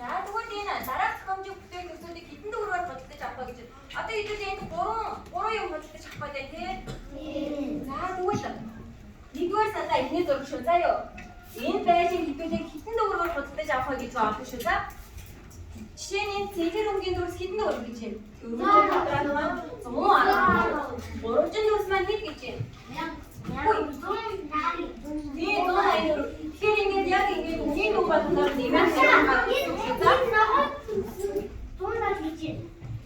За тэгвэл энэ дараах хэмжээ бүтээх төсүүдийг хэдэн төгрөгөөр бодлож авах вэ гэж. Одоо эдгээр энэ гурван юм бодлож авах байх тийм. За тэгвэл нэгдүгээр сандаа эхний зураг шүү. За юу. Энэ байшин хэдүүлийг хэдэн төгрөгөөр бодлож авах вэ гэж байгаа шүү. За. Жишээ нь энэ цэнхэр өнгийн дөрөс хэдэн төгрөг гэж байна? 400 110. 300 дөрөс маань хэд гэж байна? 180. Тийм 180. Тэгэхээр ингээд яг ингээд үгийн үг болгохоор нэмээд байгаа.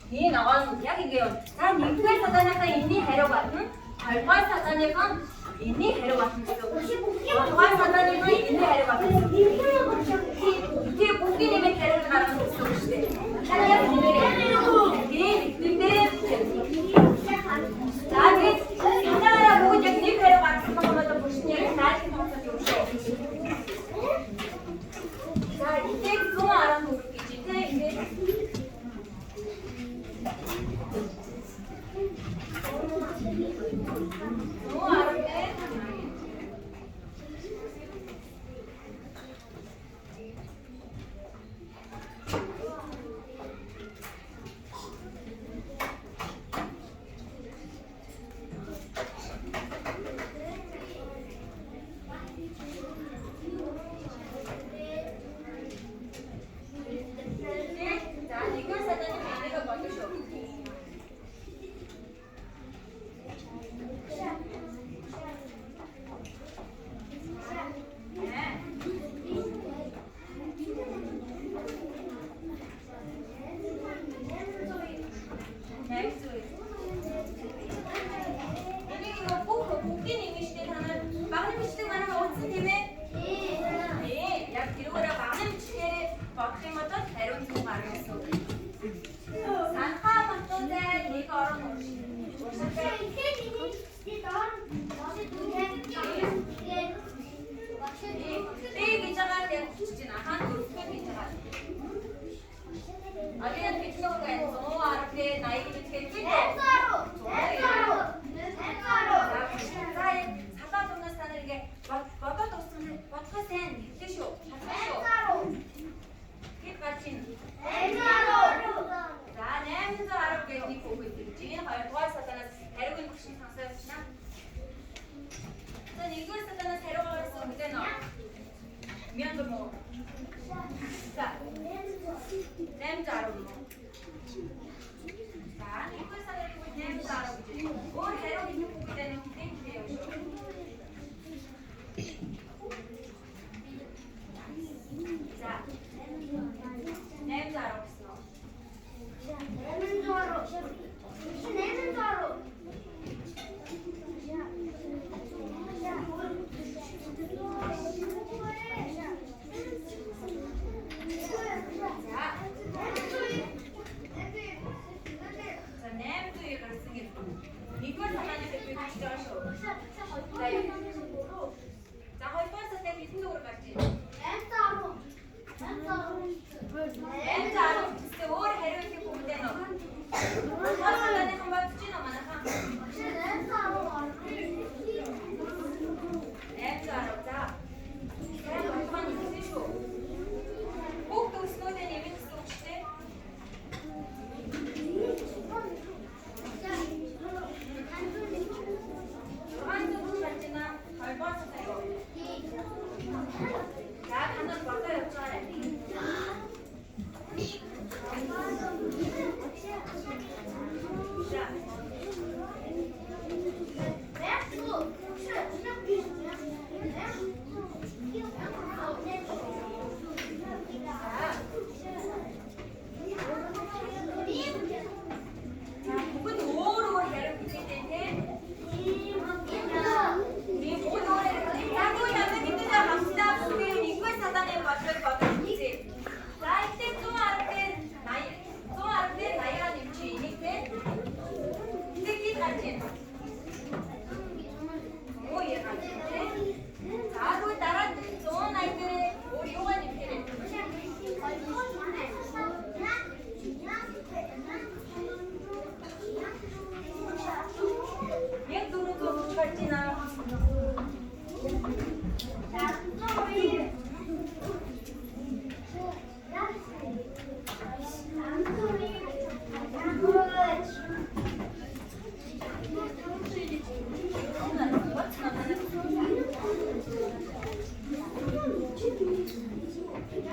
Тийм ногоон яг ингэ юм. За нэгдүгээр саданыхаа энэний хариу батна. Хоёрдугаар саданыхаа энэний хариу батна гэсэн. Гуравдугаар саданыхаа энэний хариу батна. Тэгээ бүгдийн нэмээд хариу гаргах гэсэн үг шүү дээ. Яг нэмээрээ. Тийм нэгдүгээр. За тэгээд садаараа бүгд яг нэг хариу гаргах юм бол бүшин яг наашиг тооцоод юм шүү. За энийг 114 гэж тийм ингээд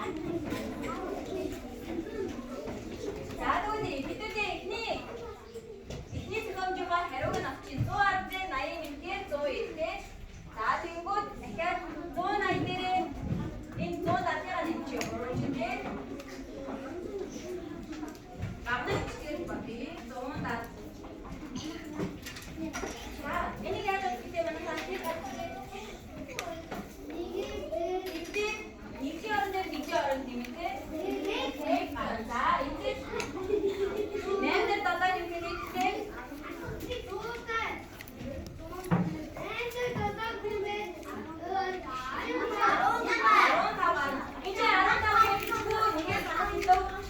За дүүний бидний эхний төхөөрөмжийнхөө хариуг нь авчих. 100 ардын 80 нэмгээр 100 иртэй. За тэгэнгүүт дахиад 180 дээрээ энэ 100 ардыгаа нэмчих. Өөрөөр Gamna hiçbir bakayım. Doğumdan. Ya, beni geldi bir de bana sanki bitti. Niçin arın demekte? Tek anda. Nerede tata yüklelikte? Aron tavan. İnce aron tavan yapıştı. Niye sana bildim?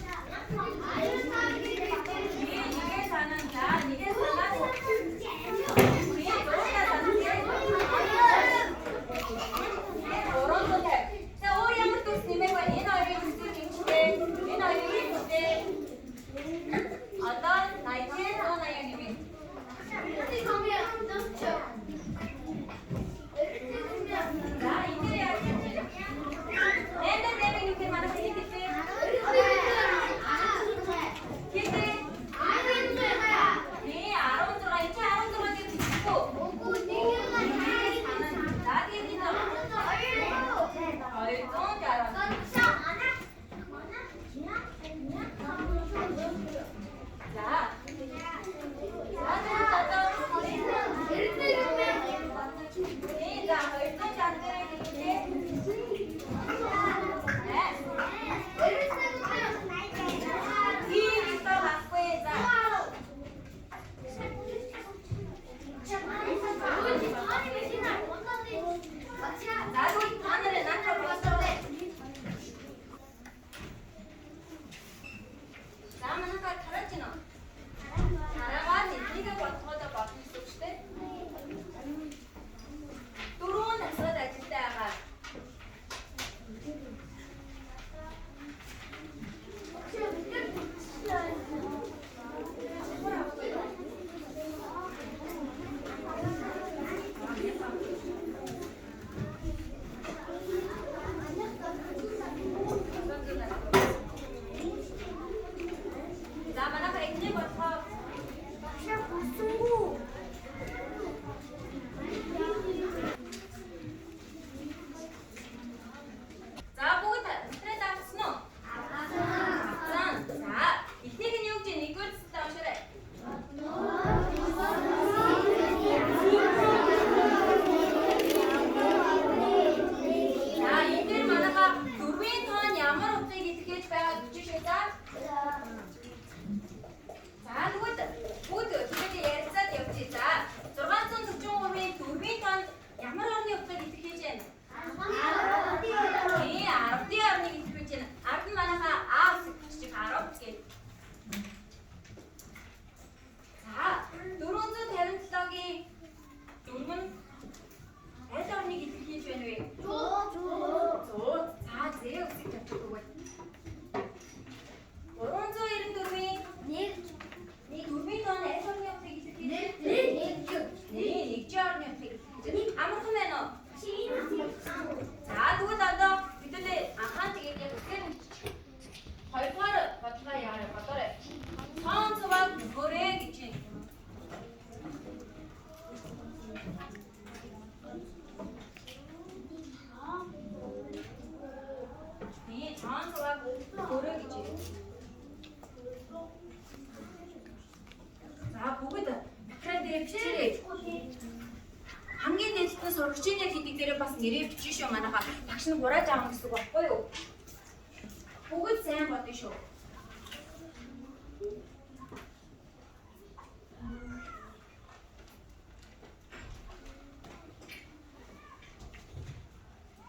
хамгийн дэдтэй сурагчийн хэдийг дээрээ бас нэрээ бичиж шүү манайха. Багш нь хурааж авах гэсэн үг баггүй юу? Бүгд сайн бодно шүү.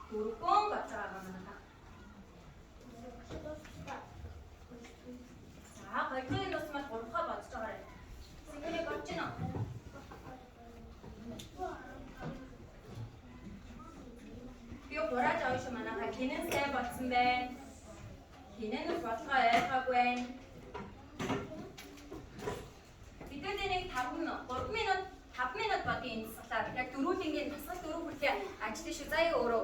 Дөрвөн бацаа байгаа манайха. За, хоёрын бас мал гурвахаа бодож байгаа юм. Сэгнээ бодож байна уу? Би хурааж авах шүү манайха. Хинэн сайн бодсон байна. Хинэн нь бодлого ойлгоогүй байна. Бидний нэг 5 минут 5 минут бодъё энэ засалаар. Яг дөрүүлэнгийн тасгал дөрөв хүртэл ажиллаж шүү. Заяа өөрөө.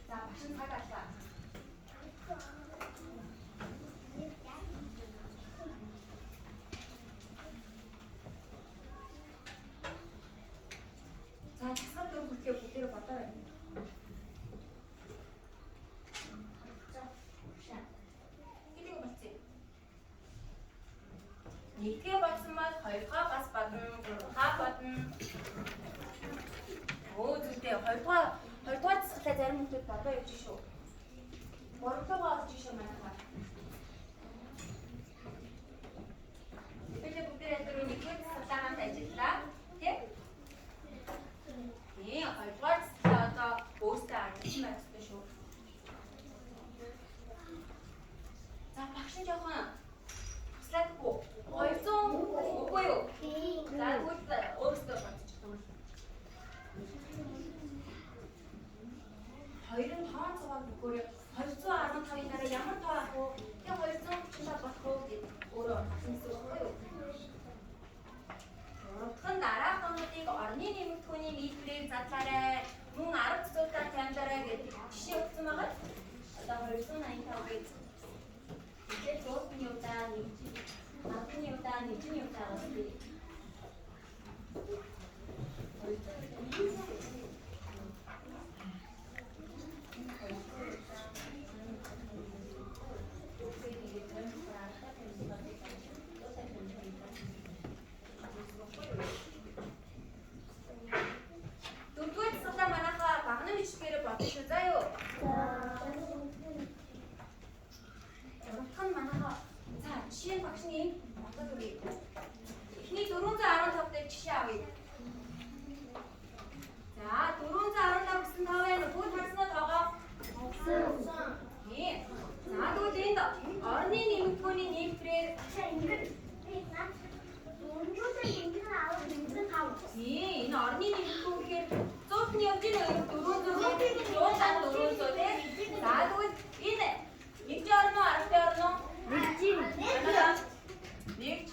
За, багш цаг аллаа. Нэгтгэе бодсомод хоёрдугаар бас бодно, гуравдугаар бодно. Зүйтэй хоёрдугаар засаглаа зарим хүмүүс бодоо явж шүү. Гуравдугаар олж шүү манайхаа. Бид бүгдээ тэр нэгдүгээр засаглаа хамт ажиллаа. Тэг? Хоёрдугаар засаглаа одоо өөртөө ажилласан байх ёстой шүү. За багш нь жоохон туслаадгүй. 200 үгүй юу? За тэгвэл өөртөө бодчих юм. 2-5 өгөөрэй. 215-ын дараа ямар тоо авах вэ? Тэгээ 235 болох уу гэж өөрөө асуусан байхгүй юу? Урдхан дараах онуудыг орны нэмэгдэхүүний нийтлэлийг задлаарай. Мөн 10 цэцүүдээр тамилаарай гэдэг жишээ өгсөн байгаа. Одоо 285 гэж. Тэгэхээр дуусны удаа нэг Анхны удаа нэгний удаа гэдэг. Дөрөвдүгээр засаглаа манайхаа багны бичгээр бодсон шүү заа юу. Урдхан манайхаа за жишээ багшны бодоод өгье. Эхний 415 дээр жишээ авъя. За 415 гэсэн тоо байна. Бүгд харснаа тоогоо. За тэгвэл энд орны нэмэгдэхүүний нийлбэрээр энэ орны нэмэгдэхүүн гэхээр 100-ны явж байгаа 400 тий. За тэгвэл энэ нэгж орно уу 10 орно уу? Нэгж.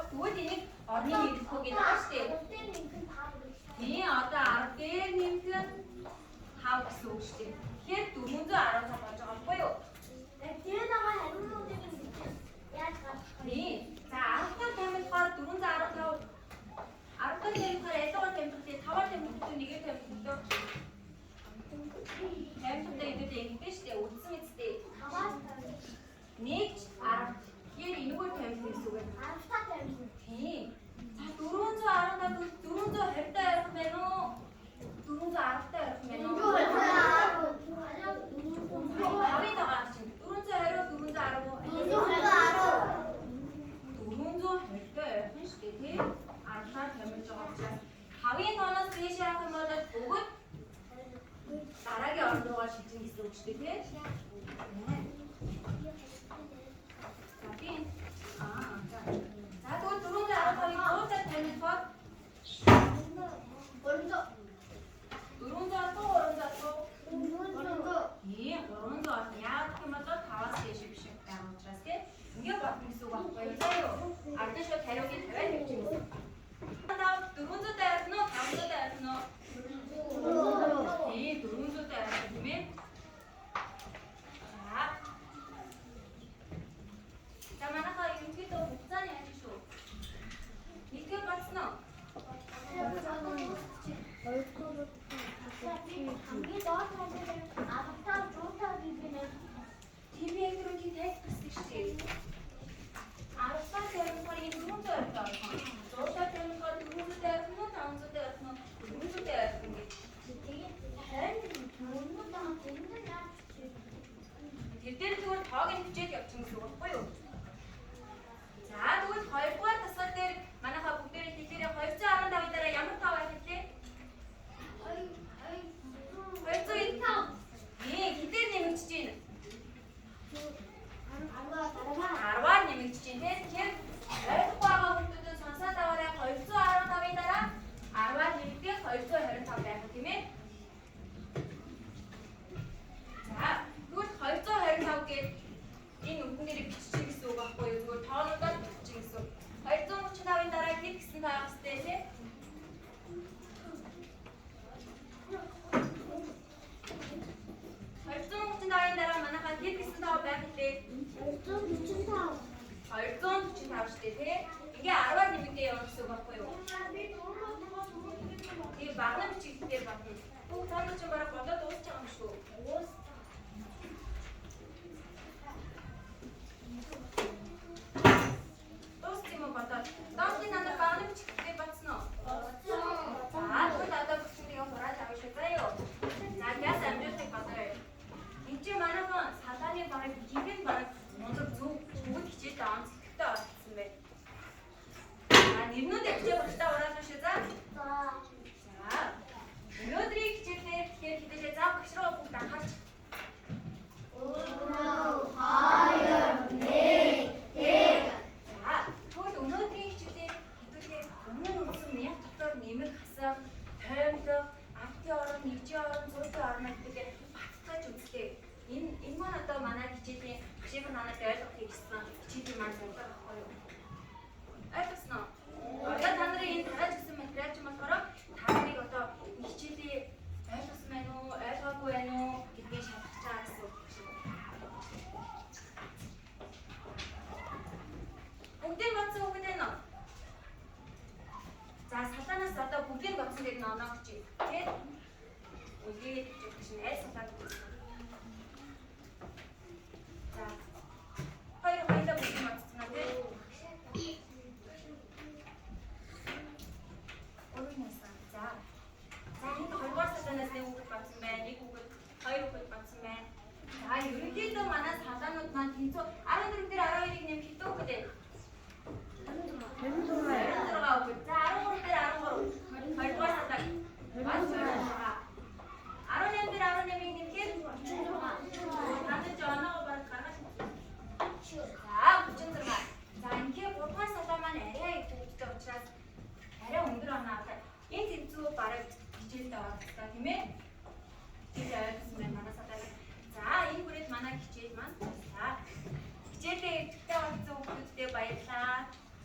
Тэгвэл энийг орны нэмэгдэхүүн гэдэг байна шүү дээ. Одоо 10 дээр нэмэх 5 гэсэн үг шүү дээ. Тэгэхээр 415 болж байгаа байхгүй юу? Тэр намайг хариултыг яаж гаргах вэ? За 10-аар тамилахаар 415 10-аар тамилахаар ялгаа тамилахтай 5-аар тамилахтай 1-ээр тамилахтай тамилахтай идэвхтэй ингэдэж штэ үдсэн мэдтэй 5-аас нэгж 10 тэгэхээр энэгээр тамилах гэсэн үг байна. 10-аар тамилах. Тийм. За 415 420 таа ярих байна уу? 410 таа ярих байна уу? 420 таа чинь 420 410 шүү дээ тий. 10-аар тамилж байгаа учраас 5-ын тооноос дээш яах юм бол бүгд дараагийн орн руугаа шилжин гэсэн үг шүү дээ тий. За би за тэгвэл 415-ыг 100-аар тамилахаар 300 яагаад гэх юм бол 5-аас дээш биш байгаа учраас тий. Ингээ бодно гэсэн үг байхгүй юу? Заа юу? Ардын шууд хариугийн 50 тавьж юм. 400 таарах нь 500 таарах нь 400 таарах юм ээ. За манайхаа ерөнхийдөө хугацааны яаж шүү? Нэгтгэр батсан уу? хамгийн доод хэмжээгээр 15-100 бибинэ. ТV агруудын тест гэсэн шүү дээ. 10-аар тамилахаар энэ 400 ордог. 100-аар тамилахаар 400 таарах нь 500 таарах нь 400 таарах юм. Тэгээд харин мөрнүүд байгаа тэнд яаж чи? Тэр дээр зүгээр тоог нь хичээл явуулсан гэсэн үг байхгүй юу? За тэгвэл 2-р тасгал дээр манайхаа бүгдээрээ хэлээрээ 215 дараа ямар тоо байх вэ? 205. Хитээр нэмэгдэж байна. 10-аар нэмэгдэж байна. Тэгэхээр ойлгохгүй байгаа хүмүүсд сонсоод аваарай. 215-ын дараа 10-аар нэмэгдэх 225 байх тийм ээ. За тэгвэл 225 гээд энэ үгэн дээр биччих гэсэн үг байхгүй юу? Зүгээр тоонуудаар биччих гэсэн үг. 235-ын дараа хэд гэсэн таах хэвтэй тий? 235-ын дараа манайхаа хэд гэсэн тоо байх вэ? 245. 245 шүү дээ тий? Ингээ 10-аар нэмэгдээ явах гэсэн үг байхгүй юу? Тэгээ багна бичигдээр батна. Бүх тоонууд ч бараг бодоод дуусч байгаа юм шүү. хичээл надад ойлгох хийсэн хичээлийн маань зорилго байхгүй юу? Ойлгосноо? Одоо та нарын энэ тарааж өгсөн материал чинь болохоор та нарыг одоо хичээлийн ойлгосон байна уу, ойлгоогүй байна уу гэдгийг шалгах чаа гэсэн үг шүү. Бүгдийг батсан үг байна уу? За салаанаас одоо бүгдийг батсан гэдэг нь оноо гэж. Тэгээд үгүй чинь аль салаад гэсэн. За хоёроо бүгдийг батсан тийм. Өөрийнөөсөө за энд хоёрдугаар салаанаас нэг үг батсан байна, нэг үг хоёр үг батсан байна. За ерөнхийдөө манай салаанууд маань тэнцүү 14 дээр 12-ыг нэм хитүү үг дээ. 26 үг. За 13 дээр 13. Хоёрдугаар салаа. 18 дээр 18-ыг нэмэхээр 36. Надад жоноо баг гаргаж за 36. За ингээ 3-р салаа маань арай их хөвгтэй учраас арай өндөр оноо аваад энэ тэнцүү бараг хичээлдээ орох хэрэгтэй тийм ээ. Хичээлээ ойлгосон байна манай салаа. За энэ хүрээд манай хичээл маань дуслаа. Хичээлээ ихтэй болсон хүмүүстээ баярлалаа.